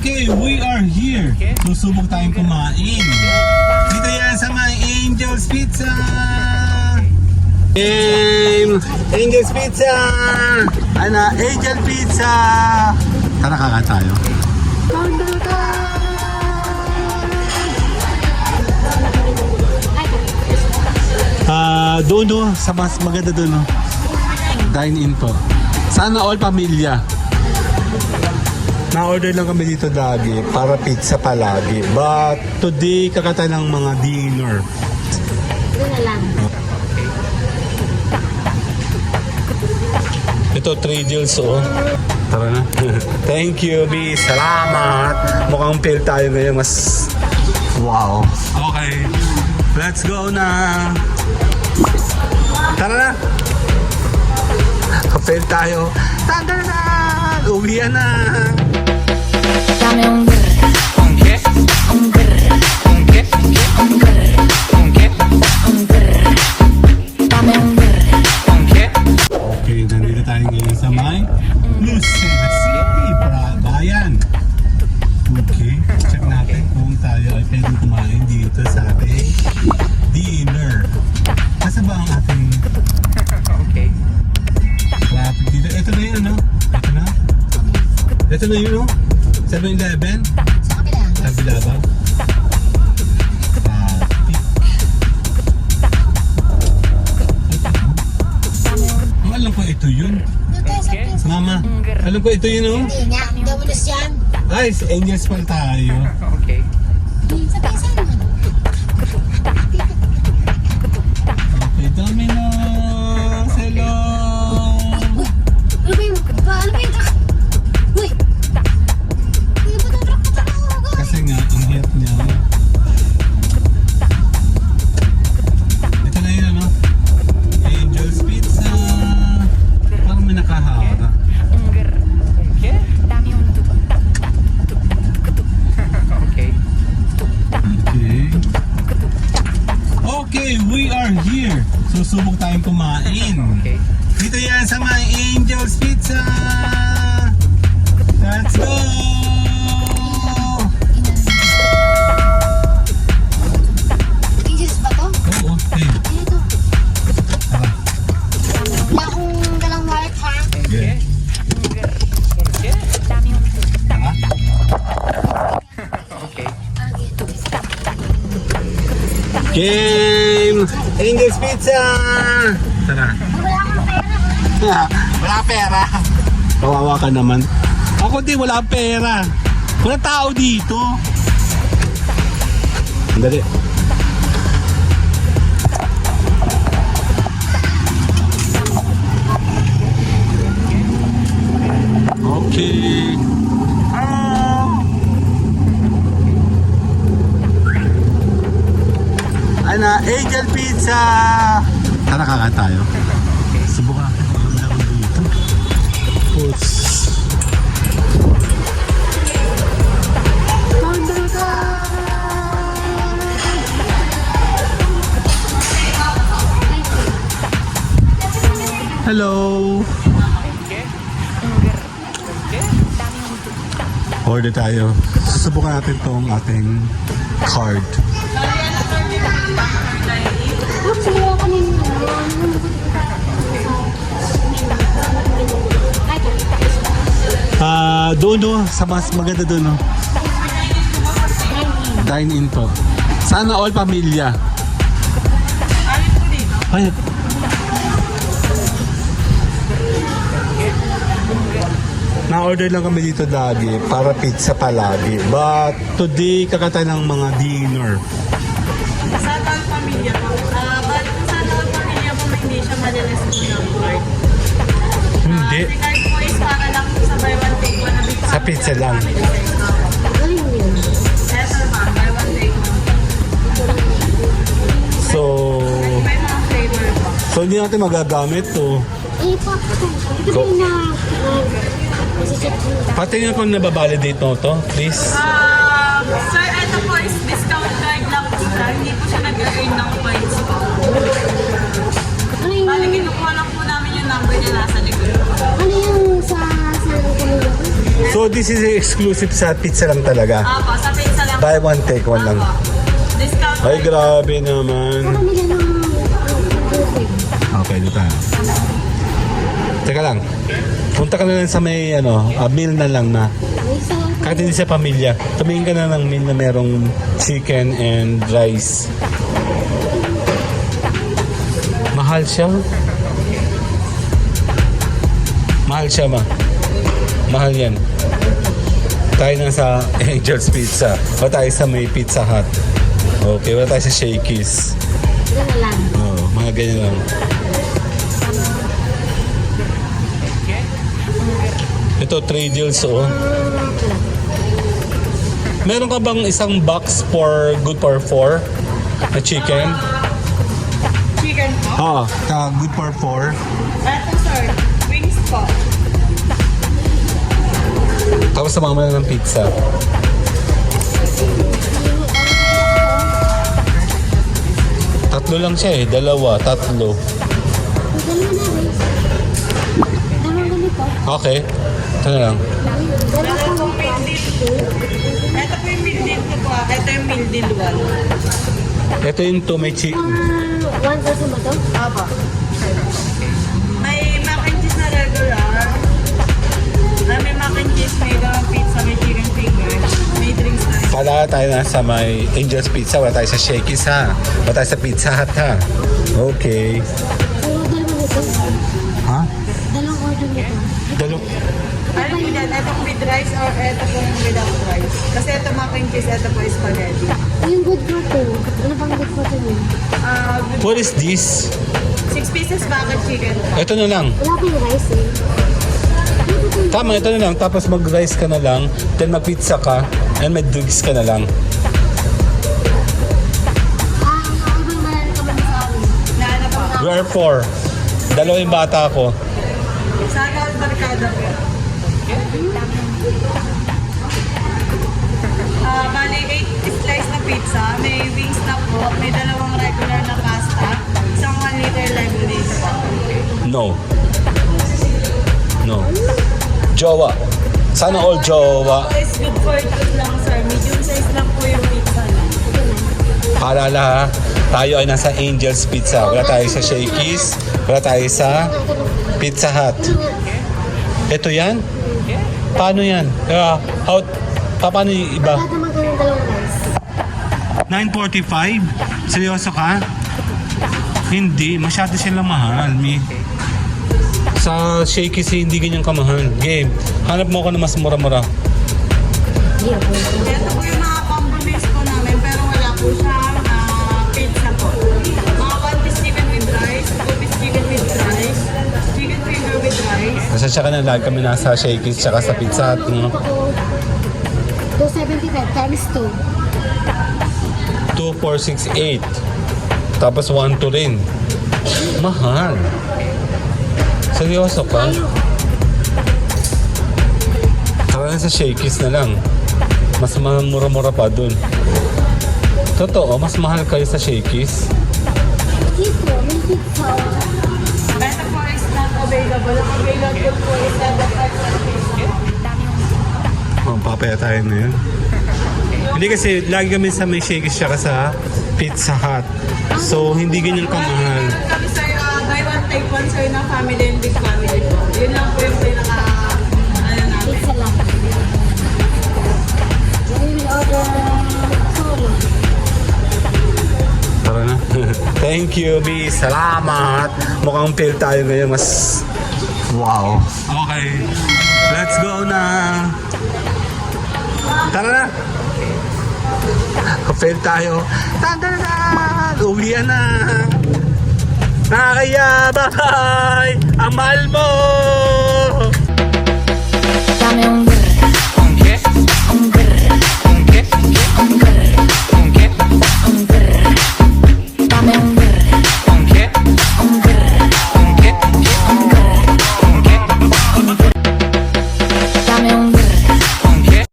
Okay, we are here. Susubok tayong kumain. Dito yan sa may Angel's Pizza. Angel's Pizza. Angel Pizza. Tara, kakain tayo. Doon sa mas maganda doon. Dine-in po. Sana all pamilya. Na-order lang kami dito lagi para pizza palagi. But today, kakata ng mga dinner. Doon na lang. Ito, 3 deals, oh. Tara na. Thank you, B. Salamat. Mukhang fail tayo ngayon. Mas... Wow. Okay. Let's go na. Tara na. Fail tayo. Tara na. Uwihan na. Dame un grr, un qué, un grr, un qué, un grr, un qué, un grr. Dame un grr, un qué. Okay, nandito tayo ngayon sa may Lucena City, Bayan. Okay, check natin kung tayo ay pwedeng kumain dito sa ating dinner. Nasa ba ang ating Okay. traffic dito? Ito na yun, ano? Ito na? Ito na yun, no? 7-Eleven? Sa kabila. Sa kabila ba? Traffic. Alam ko ito yun. Mama, alam ko ito yun, no? Hindi nga, Domino's yan. Ay, sa Angels pa tayo. Okay. Sa pesa naman. Okay, Domino's. Hello. Ano ba yung truck? Uy! Ano ba itong truck na ito? Kasi nga, ang hirap niya. Ito na yun, ano? Angel's Pizza. Parang may nakahara. Un grr, un qué. Dame un tu, ta, ta, tu, tu. Okay. Okay. Okay, we are here. Susubok tayong kumain. Okay. Dito yan sa may Angel's Pizza. Let's go! Angels ba to? Oo, okay. Ano ito? Tara. Wala akong dalang wallet ha. Okay. Un grr, un qué. Dame un tu, ta, Tara. okay. Game! Angel's Pizza! Tara. Wala akong pera. Wala pera. Kawawa ka naman. Ako din, wala pera. Wala tao dito. Dali. Okay. Angel Pizza! Tara, kakain tayo. Subukan natin kung ano meron dito. Puts. Hello! Order tayo. Susubukan natin tong ating card. Sumuha ko nito. Doon sa mas maganda doon, no? Dine-in po. Sana all pamilya. Ay, na-order lang kami dito lagi para pizza palagi. But today, kakata ng mga dinner. Sana all pamilya po. But sana all pamilya po hindi siya madalas po ng card. Hindi. Si card po is para lang sa buy one take one. Sa pizza lang. Yes, ma'am. Buy one take one. So, May mga flavor po. hindi natin magagamit to. Eh, pa. Ito ba yung nasisit ko? Patingin kung nababalidate mo to, please. Sir, ito po is discount card lang po siya. Hindi po siya nag-earn ng points po. Ano yung... Bali, kinukuha lang po namin yung number niya nasa likod. Ano yung sa kanila ko? So this is exclusive sa pizza lang talaga. Apo, sa pizza lang. Buy one, take one lang. Apo. Discount. Ay, grabe naman. Saka nila ng tubig. Okay, dito tayo. Teka lang. Punta ka na lang sa may meal na lang na. May isa lang. Kahit hindi sa pamilya, tumingin ka na ng meal na merong chicken and rice. Mahal siya. Mahal siya, ma. Mahal yan. Tayo na sa Angel's Pizza. O tayo sa may Pizza Hut. Okay, wala tayo sa Shakey's. Ito na lang. Oo, mga ganyan lang. Ito, 3 deals, oh. Meron ka bang isang box for good for 4 na chicken? Chicken po. Good for 4. Eto sir, wings po. Tapos sumama na ng pizza. Tatlo lang siya eh. Dalawa, tatlo. May dalawa na rin. Dalawang ganito. Okay. Ito na lang. Dalawa Ito pang pong meal deal. Ito po yung meal deal ko po. Ito yung meal deal 1. Ito yung to may One person ba to? Apo. May mac and cheese na regular. May mac and cheese, may dalawang pizza, may chicken finger, may drinks na rin. Pala tayo na sa may Angel's Pizza. Wala tayo sa Shakey's ha. Wala tayo sa Pizza Hut ha. Okay. Pero dalawa nito. Ha? Dalawang order nito. Dalo. Ano po yan? Ito with rice or ito po without rice? Kasi ito mac and cheese, ito po is spaghetti. Yung good for two. Ano pang good for two yun? What is this? 6 pieces bucket chicken. Ito na lang. Wala pa yung rice eh. Tama, ito na lang. Tapos mag-rice ka na lang. Then mag-pizza ka. And may drinks ka na lang. Ibang malala ka man sa amin. Na ano po? Where for? Dalawa yung bata ko. Sana all barkada po. Bali, 8 slice na pizza, may wings na po, may dalawang regular na pasta, isang 1 liter lemonade po. No. No. Jowa. Sana all jowa. Ito is good for 2 lang sir, medium size lang po yung pizza na. Paalala ha, tayo ay nasa Angel's Pizza. Wala tayo sa Shakey's. Wala tayo sa Pizza Hut. Ito yan? Paano yan? Paano yung iba? Lahat naman kami ng dalawang rice. 9.45? Seryoso ka? Hindi, masyado silang mahal. Sa Shakey's hindi ganyan kamahal. Game, hanap mo ako na mas mura-mura. Hindi ako. Ito po yung mga combo meals po namin, pero wala po siyang pizza po. Mga 1 piece chicken with rice, 2 piece chicken with rice, chicken finger with rice. Pasensya ka na, lagi kami nasa Shakey's tsaka sa Pizza Hut. No? 275 times 2. 2,468. Tapos 1 to rin. Mahal. Seryoso ka? Tara na sa Shakey's na lang. Mas mura-mura pa dun. Totoo, mas mahal kayo sa Shakey's. Dito, may pizza. Ito po is not available. Ang available po is the Papaya tayo na yun. Hindi kasi lagi kami sa may Shakey's tsaka sa Pizza Hut. So, hindi ganyan kamahal. Kami sir, buy one take one sir na family and big family po. Yun lang po yung pinaka, namin. Pizza lang. We will order solo. Tara na. Thank you, B. Salamat. Mukhang fail tayo ngayon. Mas... Wow. Okay. Let's go na. Tara na. Fail tayo. Tara! Uwian na. Nakakaya. Bye! Ang mahal mo! Dame un grr, un grr, un grr, un grr.